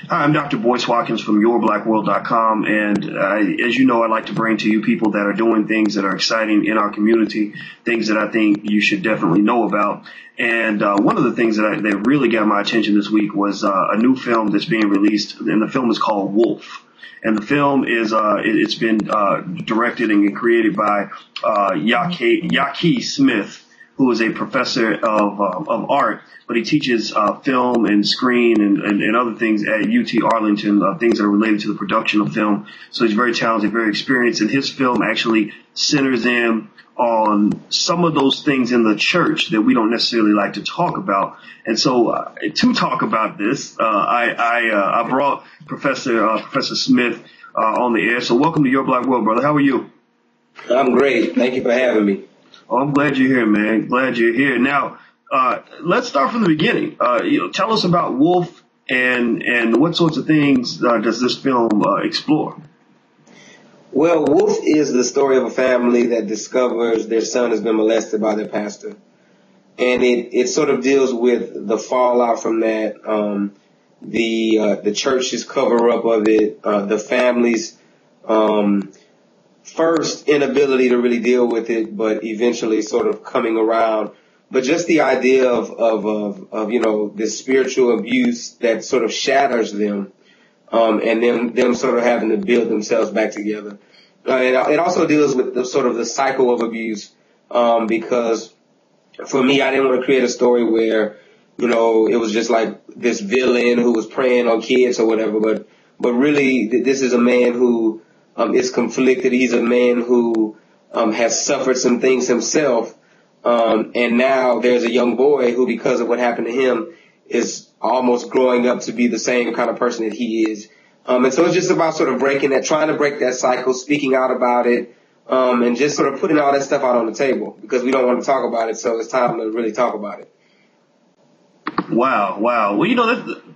Hi, I'm Dr. Boyce Watkins from yourblackworld.com. And as you know, I like to bring to you people that are doing things that are exciting in our community, things that I think you should definitely know about. And one of the things that really got my attention this week was a new film that's being released, and the film is called Wolf. And the film is it's been directed and created by Yaki Smith, who is a professor of art, but he teaches film and screen and other things at UT Arlington, things that are related to the production of film. So he's very talented, very experienced, and his film actually centers in on some of those things in the church that we don't necessarily like to talk about. And so to talk about this, I brought Professor Smith on the air. So welcome to Your Black World, brother. How are you? I'm great. Thank you for having me. Oh, I'm glad you're here, man. Glad you're here. Now, let's start from the beginning. Tell us about Wolf and what sorts of things does this film explore? Well, Wolf is the story of a family that discovers their son has been molested by their pastor. And it sort of deals with the fallout from that, the church's cover-up of it, the family's first inability to really deal with it, but eventually sort of coming around. But just the idea of this spiritual abuse that sort of shatters them, and them sort of having to build themselves back together. It also deals with the sort of the cycle of abuse, because for me, I didn't want to create a story where, it was just like this villain who was preying on kids or whatever, but really this is a man who is conflicted. He's a man who has suffered some things himself, and now there's a young boy who, because of what happened to him, is almost growing up to be the same kind of person that he is. And so it's just about sort of trying to break that cycle, speaking out about it, and just sort of putting all that stuff out on the table, because we don't want to talk about it, so it's time to really talk about it. Wow. Well,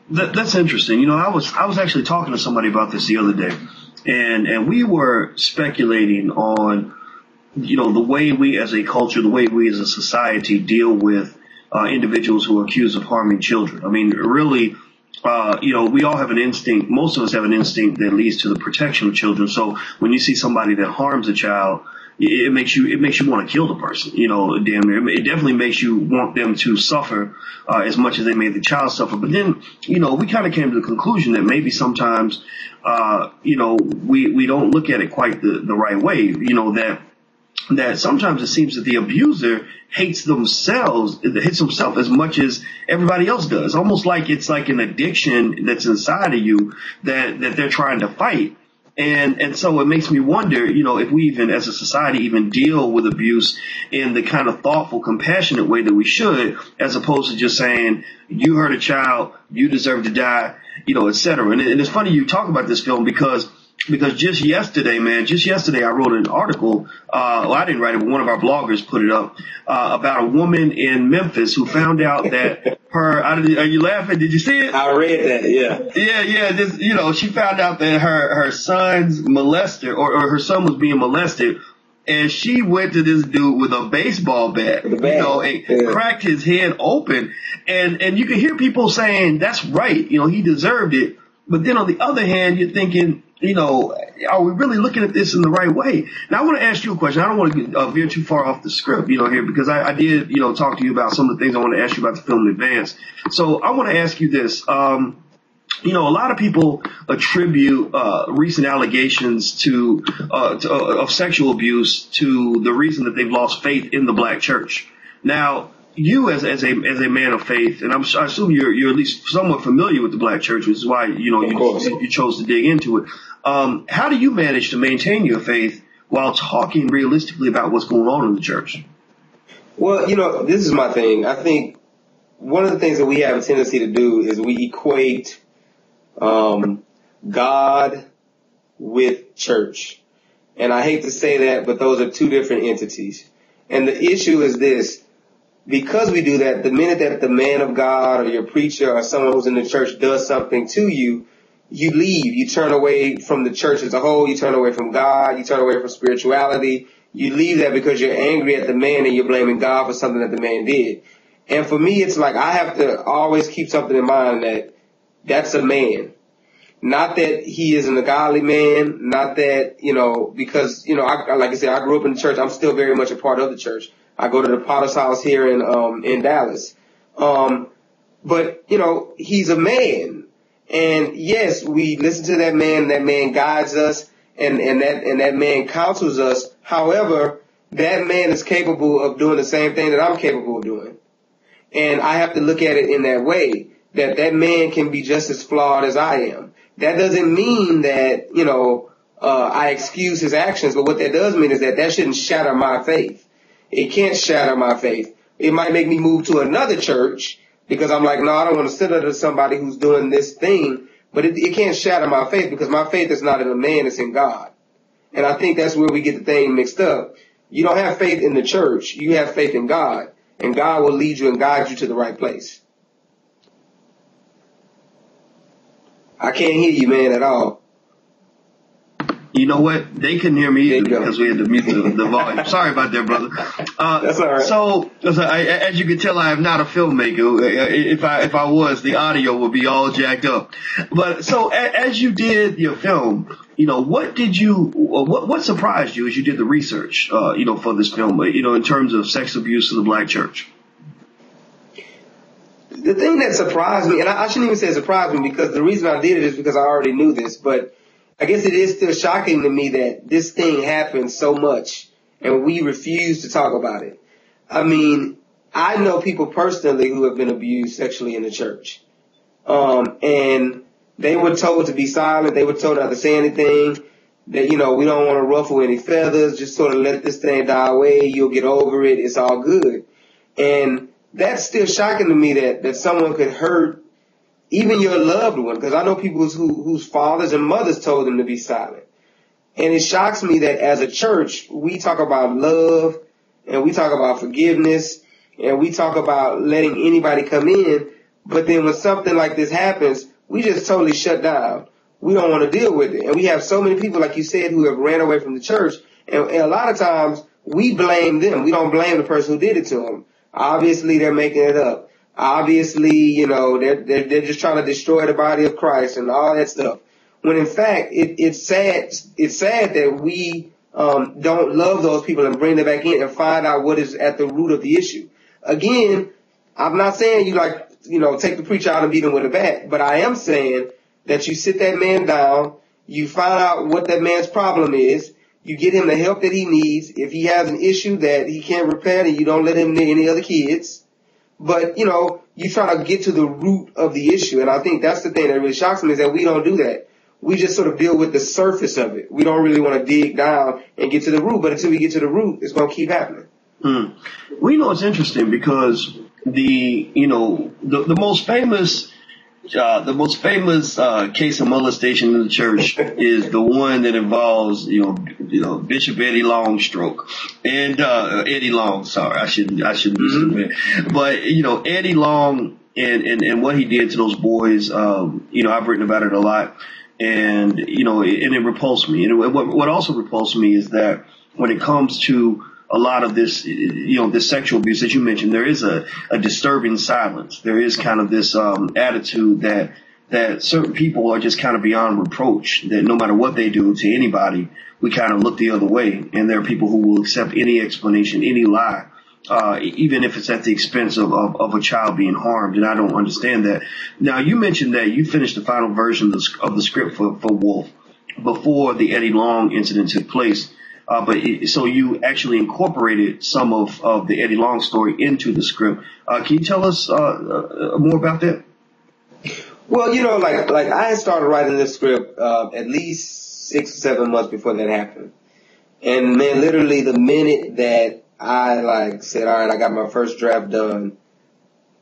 that's interesting. I was actually talking to somebody about this the other day, and we were speculating on, the way we as a culture, the way we as a society deal with individuals who are accused of harming children. I mean, really, we all have an instinct. Most of us have an instinct that leads to the protection of children. So when you see somebody that harms a child, it makes you want to kill the person. Damn near. It definitely makes you want them to suffer as much as they made the child suffer. But then, we kind of came to the conclusion that maybe sometimes, we don't look at it quite the right way. That sometimes it seems that the abuser hates himself as much as everybody else does. Almost like it's like an addiction that's inside of you that they're trying to fight. And so it makes me wonder, if we even as a society even deal with abuse in the kind of thoughtful, compassionate way that we should, as opposed to just saying, you hurt a child, you deserve to die, et cetera. And it's funny you talk about this film because just yesterday, I wrote an article, I didn't write it, but one of our bloggers put it up, about a woman in Memphis who found out that are you laughing? Did you see it? I read that, yeah. Yeah, she found out that her son's molester, or her son was being molested, and she went to this dude with a baseball bat, and cracked his head open, and you can hear people saying, that's right, he deserved it. But then on the other hand, you're thinking, are we really looking at this in the right way? Now, I want to ask you a question. I don't want to veer too far off the script, here, because I did, talk to you about some of the things I want to ask you about the film in advance. So I want to ask you this. A lot of people attribute recent allegations of sexual abuse to the reason that they've lost faith in the black church. Now, you as a man of faith, and I assume you're at least somewhat familiar with the black church, which is why you chose to dig into it. How do you manage to maintain your faith while talking realistically about what's going on in the church? Well, this is my thing. I think one of the things that we have a tendency to do is we equate God with church, and I hate to say that, but those are two different entities. And the issue is this. Because we do that, the minute that the man of God or your preacher or someone who's in the church does something to you, you leave. You turn away from the church as a whole. You turn away from God. You turn away from spirituality. You leave that because you're angry at the man and you're blaming God for something that the man did. And for me, it's like I have to always keep something in mind that that's a man. Not that he isn't a godly man, not that, because, like I said, I grew up in the church. I'm still very much a part of the church. I go to the Potter's house here in Dallas. But, he's a man. And yes, we listen to that man. That man guides us and that man counsels us. However, that man is capable of doing the same thing that I'm capable of doing. And I have to look at it in that way, that man can be just as flawed as I am. That doesn't mean that, I excuse his actions, but what that does mean is that shouldn't shatter my faith. It can't shatter my faith. It might make me move to another church because I'm like, no, I don't want to sit under somebody who's doing this thing, but it can't shatter my faith because my faith is not in a man, it's in God. And I think that's where we get the thing mixed up. You don't have faith in the church. You have faith in God, and God will lead you and guide you to the right place. I can't hear you, man, at all. You know what? They couldn't hear me either because we had to mute the volume. Sorry about that, brother. That's all right. So, as you can tell, I am not a filmmaker. If I was, the audio would be all jacked up. But so, as you did your film, what surprised you as you did the research, for this film, in terms of sex abuse in the black church? The thing that surprised me, and I shouldn't even say surprised me because the reason I did it is because I already knew this, but I guess it is still shocking to me that this thing happens so much and we refuse to talk about it. I mean, I know people personally who have been abused sexually in the church. And they were told to be silent. They were told not to say anything. That, we don't want to ruffle any feathers. Just sort of let this thing die away. You'll get over it. It's all good. And that's still shocking to me that someone could hurt even your loved one, because I know people whose fathers and mothers told them to be silent. And it shocks me that as a church, we talk about love and we talk about forgiveness and we talk about letting anybody come in. But then when something like this happens, we just totally shut down. We don't want to deal with it. And we have so many people, like you said, who have ran away from the church. And a lot of times we blame them. We don't blame the person who did it to them. Obviously, they're making it up. Obviously, they're just trying to destroy the body of Christ and all that stuff. When in fact, it's sad that we don't love those people and bring them back in and find out what is at the root of the issue. Again, I'm not saying you take the preacher out and beat him with a bat, but I am saying that you sit that man down, you find out what that man's problem is, you get him the help that he needs. If he has an issue that he can't repair, then you don't let him near any other kids. But, you try to get to the root of the issue. And I think that's the thing that really shocks me is that we don't do that. We just sort of deal with the surface of it. We don't really want to dig down and get to the root. But until we get to the root, it's going to keep happening. Well, it's interesting because the most famous case of molestation in the church is the one that involves, Bishop Eddie Longstroke and, Eddie Long. Sorry, I shouldn't be stupid. But, Eddie Long and what he did to those boys, I've written about it a lot and it repulsed me. And what also repulsed me is that when it comes to a lot of this, this sexual abuse that you mentioned, there is a disturbing silence. There is kind of this attitude that certain people are just kind of beyond reproach, that no matter what they do to anybody, we kind of look the other way. And there are people who will accept any explanation, any lie, even if it's at the expense of a child being harmed. And I don't understand that. Now, you mentioned that you finished the final version of the script for Wolf before the Eddie Long incident took place. So you actually incorporated some of the Eddie Long story into the script. Can you tell us more about that? Well, like I had started writing this script at least 6 or 7 months before that happened. And man, literally the minute that I said, all right, I got my first draft done,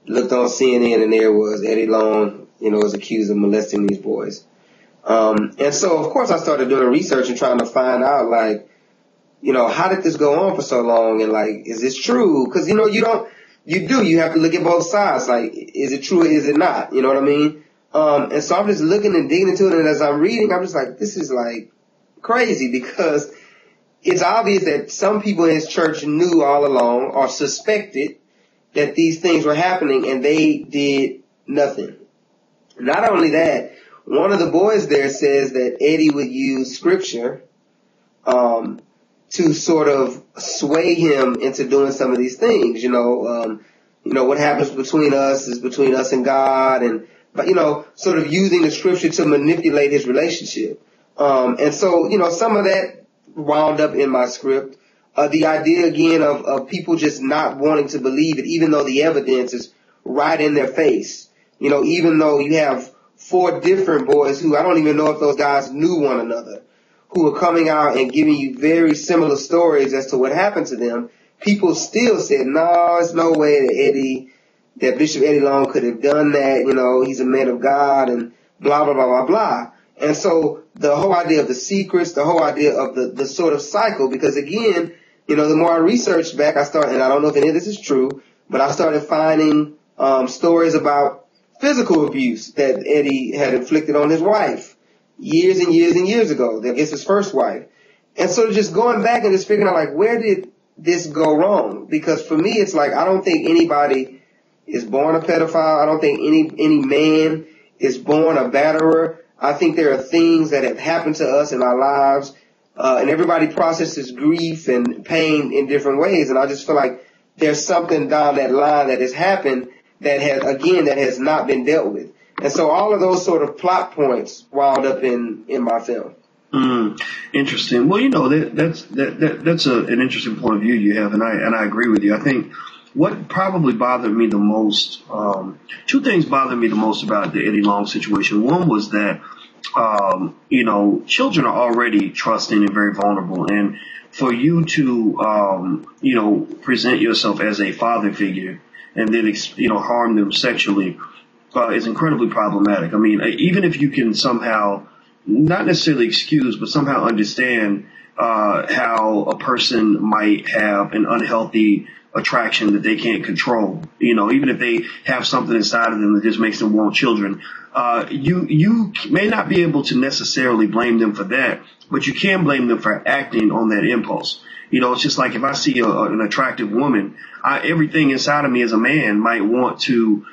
looked on CNN and there was Eddie Long, was accused of molesting these boys. And so of course I started doing research and trying to find out how did this go on for so long? And is this true? Cause you have to look at both sides. Is it true or is it not? You know what I mean? And so I'm just looking and digging into it. And as I'm reading, I'm just like, this is crazy because it's obvious that some people in his church knew all along or suspected that these things were happening and they did nothing. Not only that, one of the boys there says that Eddie would use scripture to sort of sway him into doing some of these things. What happens between us is between us and God, but sort of using the scripture to manipulate his relationship. And so, some of that wound up in my script. The idea again of people just not wanting to believe it, even though the evidence is right in their face. Even though you have 4 different boys who I don't even know if those guys knew one another, who are coming out and giving you very similar stories as to what happened to them, people still said, no, there's no way that Bishop Eddie Long could have done that. He's a man of God and blah, blah, blah, blah, blah. And so the whole idea of the secrets, the whole idea of the sort of cycle, because again, the more I researched back, and I don't know if any of this is true, but I started finding stories about physical abuse that Eddie had inflicted on his wife years and years and years ago. I guess his first wife. And so just going back and just figuring out, like, where did this go wrong? Because for me, it's like, I don't think anybody is born a pedophile. I don't think any man is born a batterer. I think there are things that have happened to us in our lives, and everybody processes grief and pain in different ways. And I just feel like there's something down that line that has happened that has not been dealt with. And so all of those sort of plot points wound up in my film. Interesting. Well, that's an interesting point of view you have, and I agree with you. I think what probably bothered me the most, 2 things bothered me the most about the Eddie Long situation. One was that, children are already trusting and very vulnerable, and for you to, present yourself as a father figure and then, harm them sexually, is incredibly problematic. I mean, even if you can somehow, not necessarily excuse, but somehow understand how a person might have an unhealthy attraction that they can't control, even if they have something inside of them that just makes them want children, you may not be able to necessarily blame them for that, but you can blame them for acting on that impulse. It's just like if I see an attractive woman, everything inside of me as a man might want to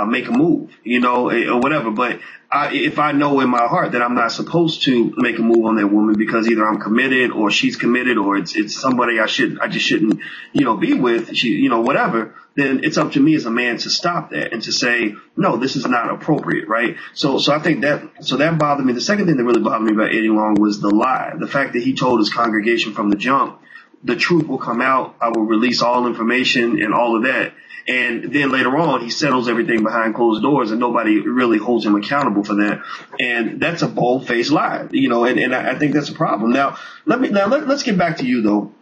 make a move, or whatever. But if I know in my heart that I'm not supposed to make a move on that woman because either I'm committed or she's committed or it's somebody I just shouldn't, be with, whatever, then it's up to me as a man to stop that and to say, no, this is not appropriate, right? So I think that bothered me. The second thing that really bothered me about Eddie Long was the lie, the fact that he told his congregation from the jump, the truth will come out, I will release all information and all of that. And then later on, he settles everything behind closed doors and nobody really holds him accountable for that. And that's a bold-faced lie, and I think that's a problem. Now, let's get back to you, though,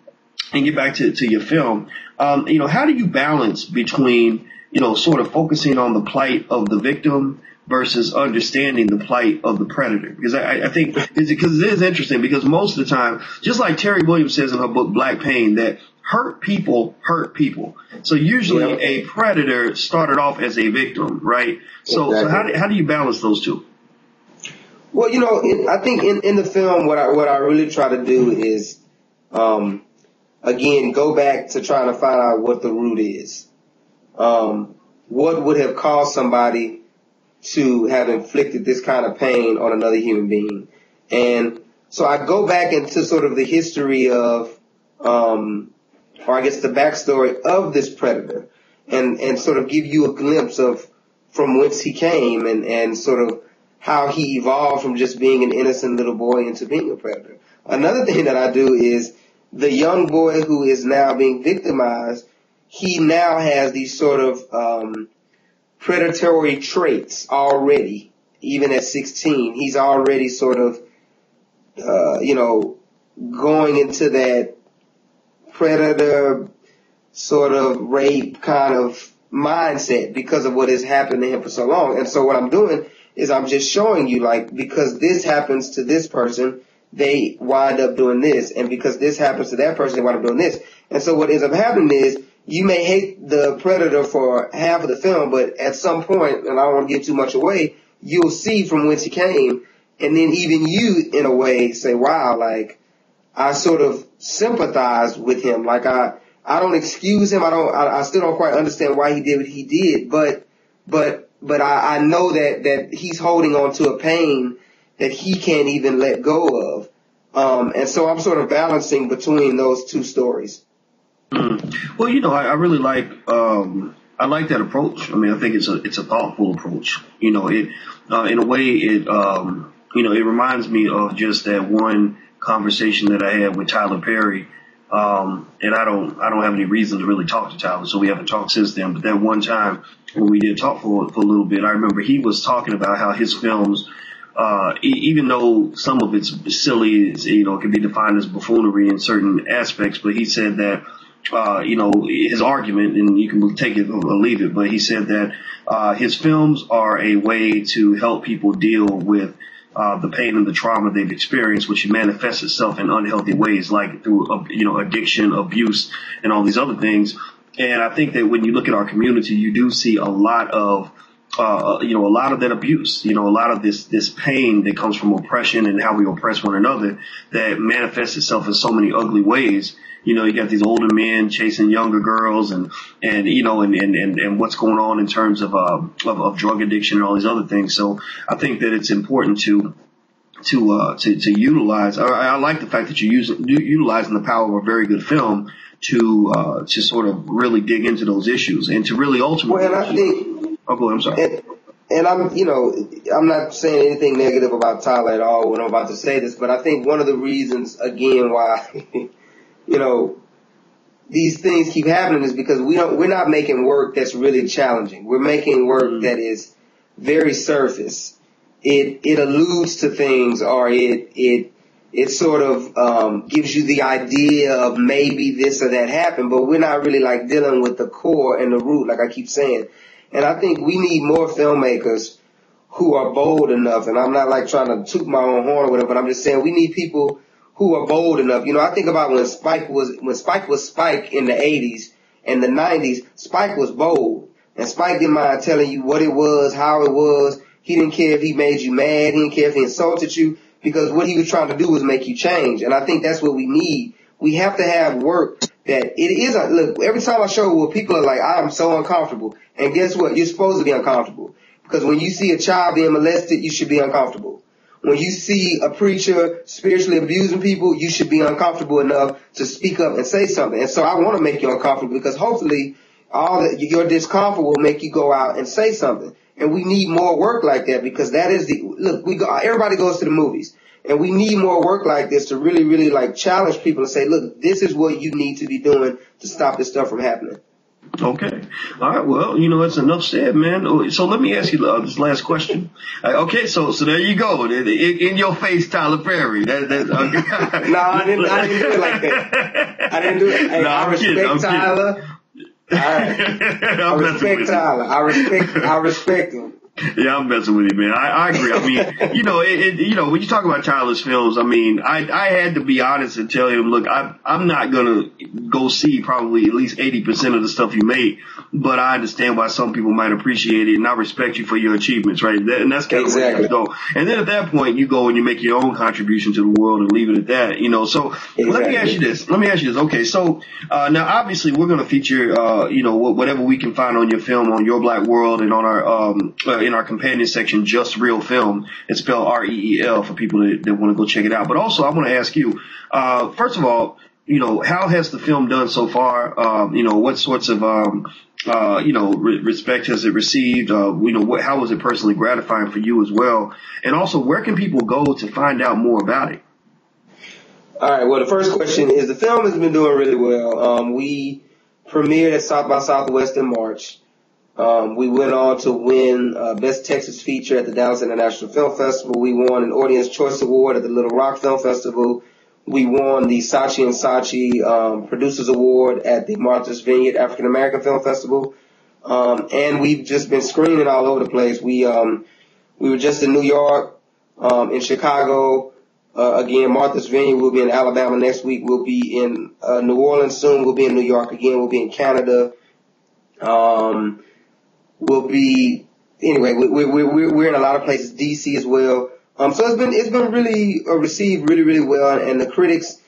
and get back to your film. How do you balance between, sort of focusing on the plight of the victim versus understanding the plight of the predator? Because I think because it is interesting, because most of the time, just like Terry Williams says in her book, Black Pain, that hurt people hurt people. So usually a predator started off as a victim, right? So how do you balance those two? Well, I think in the film, what I really try to do is, again, go back to trying to find out what the root is. What would have caused somebody to have inflicted this kind of pain on another human being? And so I go back into sort of the history of, or I guess the backstory of this predator, and sort of give you a glimpse of from whence he came and sort of how he evolved from just being an innocent little boy into being a predator. Another thing that I do is the young boy who is now being victimized, he now has these sort of predatory traits already, even at 16. He's already sort of, going into that predator sort of rape kind of mindset because of what has happened to him for so long. And so what I'm doing is I'm just showing you, like, because this happens to this person, they wind up doing this. And because this happens to that person, they wind up doing this. And so what ends up happening is you may hate the predator for half of the film, but at some point, and I don't want to give too much away, you'll see from whence he came. And then even you, in a way, say, wow, like, I sort of sympathize with him. Like, I don't excuse him. I still don't quite understand why he did what he did, but but I know that he's holding on to a pain that he can't even let go of. And so I'm sort of balancing between those two stories. Well, I really I like that approach. I mean, I think it's a thoughtful approach. In a way, it reminds me of just that one conversation that I had with Tyler Perry. And I don't have any reason to really talk to Tyler, so we haven't talked since then. But that one time when we did talk for a little bit, I remember he was talking about how his films, even though some of it's silly, it can be defined as buffoonery in certain aspects, but he said that, his argument, and you can take it or leave it, but he said that, his films are a way to help people deal with the pain and the trauma they've experienced, which manifests itself in unhealthy ways, like through, addiction, abuse, and all these other things. And I think that when you look at our community, you do see a lot of, a lot of that abuse, a lot of this pain that comes from oppression and how we oppress one another that manifests itself in so many ugly ways. You got these older men chasing younger girls and what's going on in terms of drug addiction and all these other things. So I think that it's important to utilize. I like the fact that you're utilizing the power of a very good film to sort of really dig into those issues and to really ultimately. Well, and I think. Oh, go ahead. I'm sorry. And I'm not saying anything negative about Tyler at all when I'm about to say this, but I think one of the reasons, again, why, these things keep happening is because we're not making work that's really challenging. We're making work that is very surface. It alludes to things, or it sort of, gives you the idea of maybe this or that happened, but we're not really like dealing with the core and the root, like I keep saying. And I think we need more filmmakers who are bold enough, and I'm not like trying to toot my own horn or whatever, but I'm just saying we need people who are bold enough. I think about when Spike was Spike in the 80s and the 90s, Spike was bold. And Spike didn't mind telling you what it was, how it was. He didn't care if he made you mad. He didn't care if he insulted you, because what he was trying to do was make you change. And I think that's what we need. We have to have work that it is. Look, every time I show where people are like, I am so uncomfortable. And guess what? You're supposed to be uncomfortable. Because when you see a child being molested, you should be uncomfortable. When you see a preacher spiritually abusing people, you should be uncomfortable enough to speak up and say something. And so I want to make you uncomfortable, because hopefully your discomfort will make you go out and say something. And we need more work like that, because that is everybody goes to the movies. And we need more work like this to really, really like challenge people and say, look, this is what you need to be doing to stop this stuff from happening. Okay. All right. Well, that's enough said, man. So let me ask you this last question. Okay. So there you go. In your face, Tyler Perry. No, I didn't do it like that. I didn't do it. Hey, I respect Tyler. All right. I respect Tyler. I respect him. Yeah, I'm messing with you, man. I agree. I mean, when you talk about Tyler's films, I mean, I had to be honest and tell him, look, I'm not going to go see probably at least 80% of the stuff you made, but I understand why some people might appreciate it, and I respect you for your achievements, right? And that's kind of where you go. And then at that point, you go and you make your own contribution to the world and leave it at that, So Let me ask you this. Okay, so now obviously we're going to feature, whatever we can find on your film, on Your Black World, and on our in our companion section, Just Real Film. It's spelled REEL for people that want to go check it out. But also, I want to ask you, first of all, how has the film done so far? What sorts of, respect has it received? How was it personally gratifying for you as well? And also, where can people go to find out more about it? All right. Well, the first question is, the film has been doing really well. We premiered at South by Southwest in March. We went on to win Best Texas Feature at the Dallas International Film Festival. We won an Audience Choice Award at the Little Rock Film Festival. We won the Saatchi and Saatchi Producers Award at the Martha's Vineyard African American Film Festival. And we've just been screening all over the place. We were just in New York, in Chicago. Again, Martha's Vineyard. We'll be in Alabama next week. We'll be in New Orleans soon. We'll be in New York again. We'll be in Canada. We're in a lot of places, DC as well. So it's been really received really, really well. And the critics,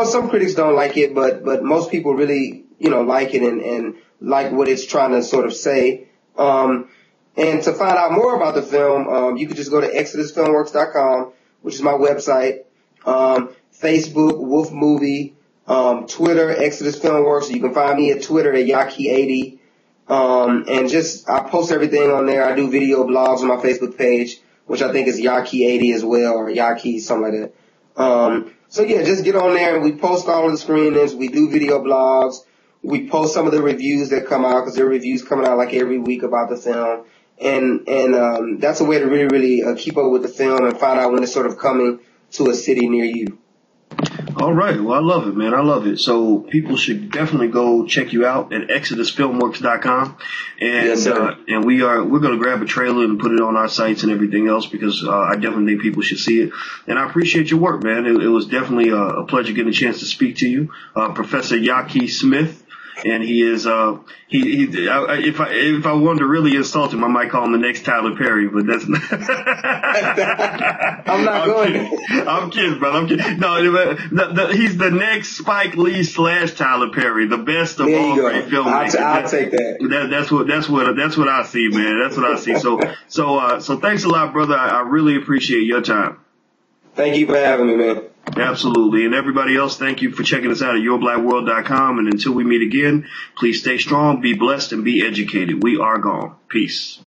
some critics don't like it, but most people really, like it and like what it's trying to sort of say. And to find out more about the film, you can just go to ExodusFilmworks.com, which is my website. Facebook, Wolf Movie, Twitter, Exodus Filmworks. You can find me at Twitter at Yaki80. And I post everything on there. I do video blogs on my Facebook page, which I think is Yaki80 as well, or Yaki, something like that. So yeah, just get on there and we post all of the screenings. We do video blogs. We post some of the reviews that come out, because there are reviews coming out like every week about the film. And that's a way to really, really keep up with the film and find out when it's sort of coming to a city near you. All right. Well, I love it, man. I love it. So people should definitely go check you out at ExodusFilmworks.com. And, yes, and we're going to grab a trailer and put it on our sites and everything else, because, I definitely think people should see it. And I appreciate your work, man. It was definitely a pleasure getting a chance to speak to you. Professor Yaki Smith. And he is, if I wanted to really insult him, I might call him the next Tyler Perry, but that's not. I'm kidding, brother. I'm kidding. No, he's the next Spike Lee / Tyler Perry, the best of all great filmmakers. I'll take that. That's what I see, man. That's what I see. So thanks a lot, brother. I really appreciate your time. Thank you for having me, man. Absolutely. And everybody else, thank you for checking us out at yourblackworld.com. And until we meet again, please stay strong, be blessed, and be educated. We are gone. Peace.